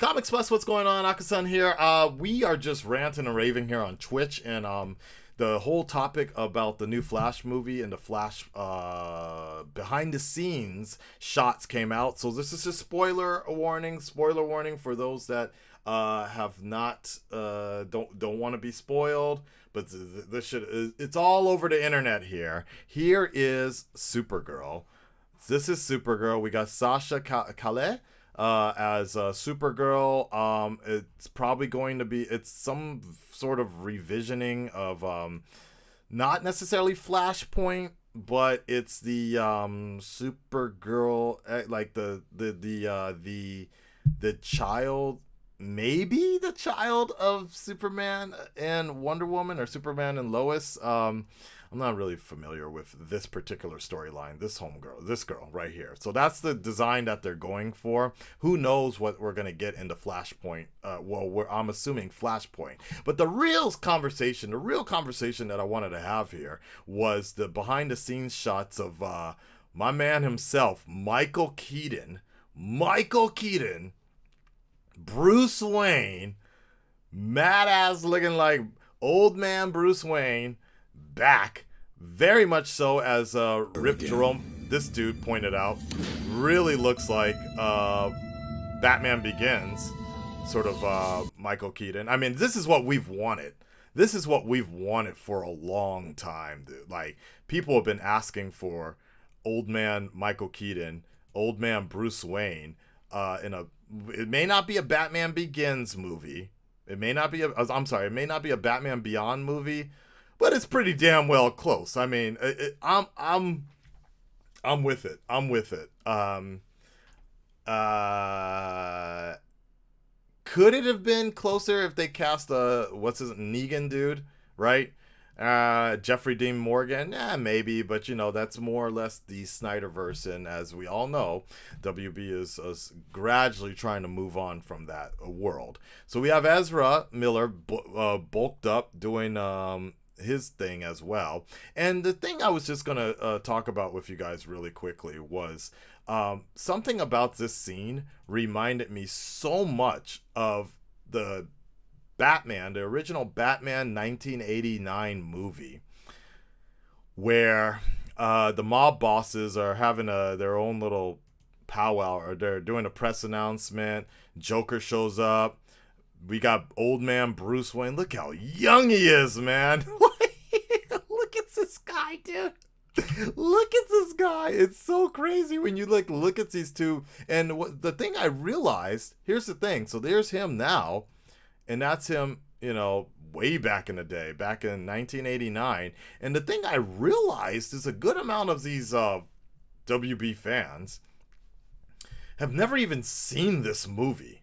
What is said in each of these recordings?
Comics Plus, what's going on? Akasan here. We are just ranting and raving here on Twitch, and the whole topic about the new Flash movie and the Flash behind the scenes shots came out. So this is a spoiler warning. Spoiler warning for those that have not don't want to be spoiled. But this should it's all over the internet here. Here is Supergirl. This is Supergirl. We got Sasha Calais as Supergirl. It's probably going to be, it's some sort of revisioning of not necessarily Flashpoint, but it's the Supergirl, like the child, maybe the child of Superman and Wonder Woman, or Superman and Lois. I'm not really familiar with this particular storyline, this girl right here. So that's the design that they're going for. Who knows what we're going to get into Flashpoint. I'm assuming Flashpoint. But the real conversation that I wanted to have here was the behind the scenes shots of my man himself, Michael Keaton, Bruce Wayne, mad ass looking like old man Bruce Wayne, back, very much so, as Rip Jerome, this dude, pointed out. Really looks like Batman Begins, sort of Michael Keaton. I mean, this is what we've wanted. This is what we've wanted for a long time, dude. Like, people have been asking for old man Michael Keaton, old man Bruce Wayne, it may not be a Batman Begins movie. It may not be it may not be a Batman Beyond movie, but it's pretty damn well close. I mean, I'm with it. I'm with it. Could it have been closer if they cast what's his Negan dude, right? Jeffrey Dean Morgan, maybe, but that's more or less the Snyderverse, and as we all know, WB is gradually trying to move on from that world. So we have Ezra Miller bulked up, doing his thing as well. And the thing I was just gonna talk about with you guys really quickly was something about this scene reminded me so much of the original Batman 1989 movie, where the mob bosses are having their own little powwow, or they're doing a press announcement. Joker shows up. We got old man Bruce Wayne. Look how young he is, man. Look at this guy, dude. Look at this guy. It's so crazy when you look at these two. And the thing I realized, here's the thing. So there's him now. And that's him, way back in the day, back in 1989. And the thing I realized is a good amount of these WB fans have never even seen this movie,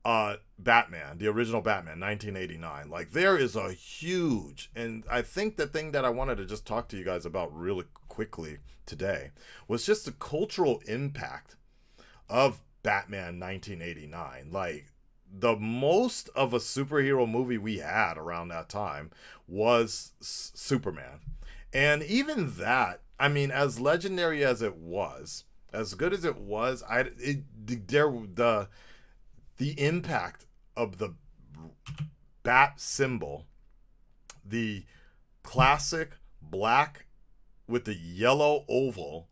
Batman, the original Batman, 1989. Like, there is a huge, and I think the thing that I wanted to just talk to you guys about really quickly today was just the cultural impact of Batman 1989. Like, the most of a superhero movie we had around that time was Superman. And even that, I mean, as legendary as it was, as good as it was, the impact of the bat symbol, the classic black with the yellow oval,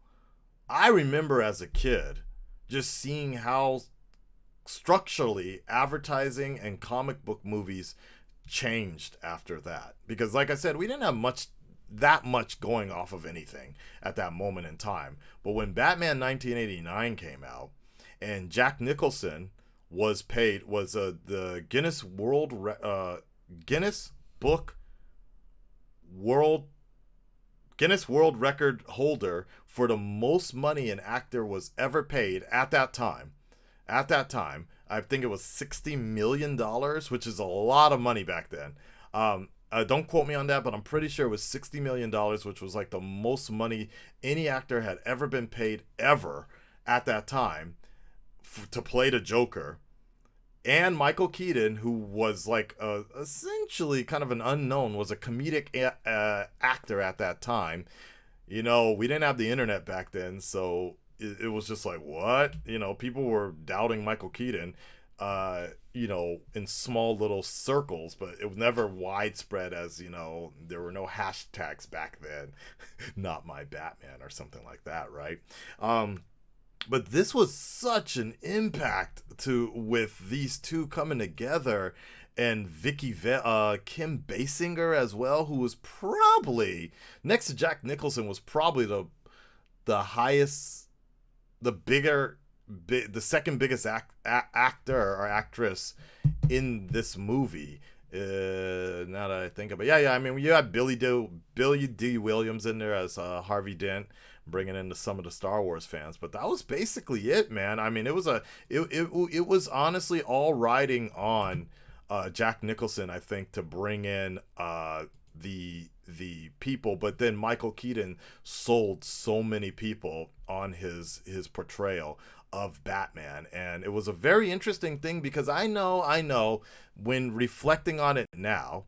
I remember as a kid just seeing how structurally advertising and comic book movies changed after that. Because like I said, we didn't have that much going off of anything at that moment in time. But when Batman 1989 came out, and Jack Nicholson was the Guinness World Record holder for the most money an actor was ever paid at that time. I think it was $60 million, which is a lot of money back then. Don't quote me on that, but I'm pretty sure it was $60 million, which was like the most money any actor had ever been paid ever at that time to play the Joker. And Michael Keaton, who was like essentially kind of an unknown, was a comedic actor at that time. We didn't have the internet back then, so it was just like, what? People were doubting Michael Keaton. you know, in small little circles, but it was never widespread, as you know, there were no hashtags back then. Not my Batman or something like that, right? But this was such an impact to with these two coming together, and Kim Basinger as well, who was probably next to Jack Nicholson, was probably the highest, the bigger, the second biggest actor or actress in this movie. Now that I think about it, yeah. I mean, you had Billy D. Williams in there as Harvey Dent, bringing in some of the Star Wars fans, but that was basically it, man. I mean, it was honestly all riding on Jack Nicholson, I think, to bring in the people, but then Michael Keaton sold so many people on his portrayal of Batman, and it was a very interesting thing because I know when reflecting on it now,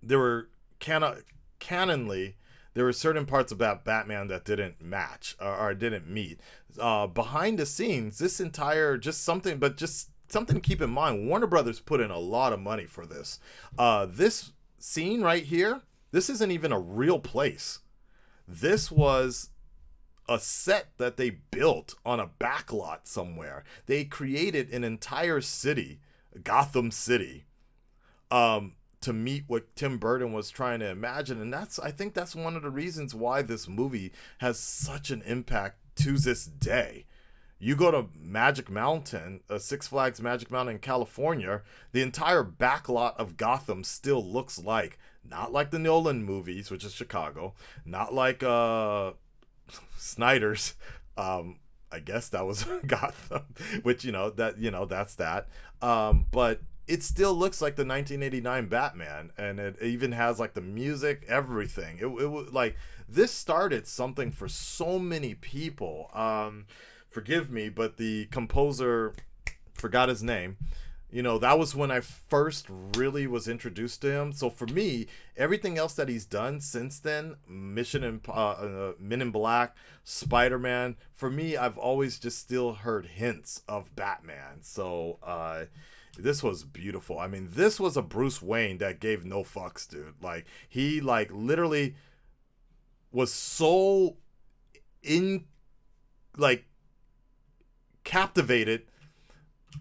there were canonly there were certain parts about Batman that didn't match or didn't meet. Behind the scenes, this entire just something to keep in mind. Warner Brothers put in a lot of money for this. This scene right here, this isn't even a real place. This was a set that they built on a backlot somewhere. They created an entire city, Gotham City, to meet what Tim Burton was trying to imagine. And I think that's one of the reasons why this movie has such an impact to this day. You go to Magic Mountain, Six Flags Magic Mountain in California, the entire backlot of Gotham still looks not like the Nolan movies, which is Chicago, not like Snyder's, I guess that was Gotham, which, that's that. But it still looks like the 1989 Batman, and it even has the music, everything. It was this started something for so many people. Forgive me, but the composer, forgot his name. That was when I first really was introduced to him. So for me, everything else that he's done since then, Men in Black, Spider-Man, for me, I've always just still heard hints of Batman. So this was beautiful. I mean, this was a Bruce Wayne that gave no fucks, dude. He literally was so captivated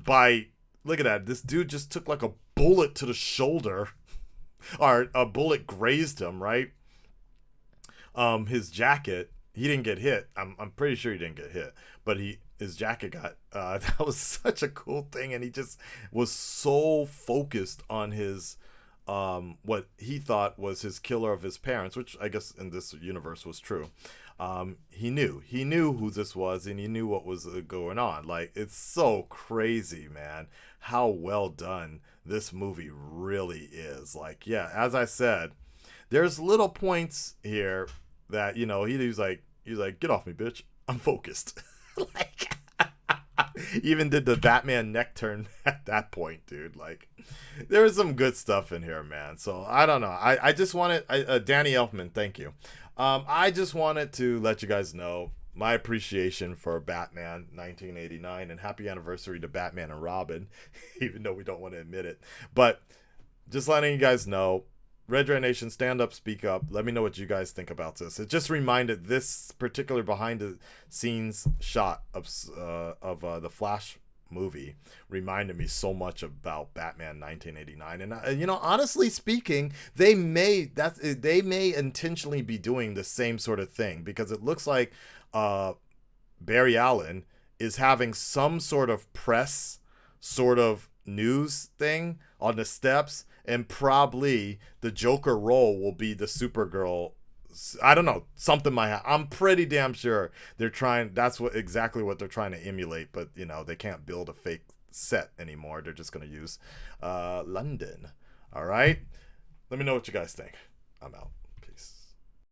by, look at that, this dude just took a bullet to the shoulder, or a bullet grazed him, right? His jacket, he didn't get hit. I'm pretty sure he didn't get hit, but his jacket got that was such a cool thing, and he just was so focused on his what he thought was his killer of his parents, which I guess in this universe was true. He knew who this was, and he knew what was going on. It's so crazy, man, how well done this movie really is. Yeah, as I said, there's little points here that, he's like, get off me, bitch, I'm focused. Even did the Batman neck turn at that point, dude. There was some good stuff in here, man. So I don't know. I just wanted Danny Elfman, thank you. I just wanted to let you guys know my appreciation for Batman 1989, and happy anniversary to Batman and Robin, even though we don't want to admit it. But just letting you guys know, Red Red Nation, stand up, speak up. Let me know what you guys think about this. It just reminded, this particular behind the scenes shot of the Flash movie reminded me so much about Batman 1989. And honestly speaking, they may intentionally be doing the same sort of thing, because it looks like Barry Allen is having some sort of press sort of news thing on the steps, and probably the Joker role will be the Supergirl. I don't know, something might happen. I'm pretty damn sure they're trying. That's exactly what they're trying to emulate. But they can't build a fake set anymore. They're just gonna use London. All right. Let me know what you guys think. I'm out.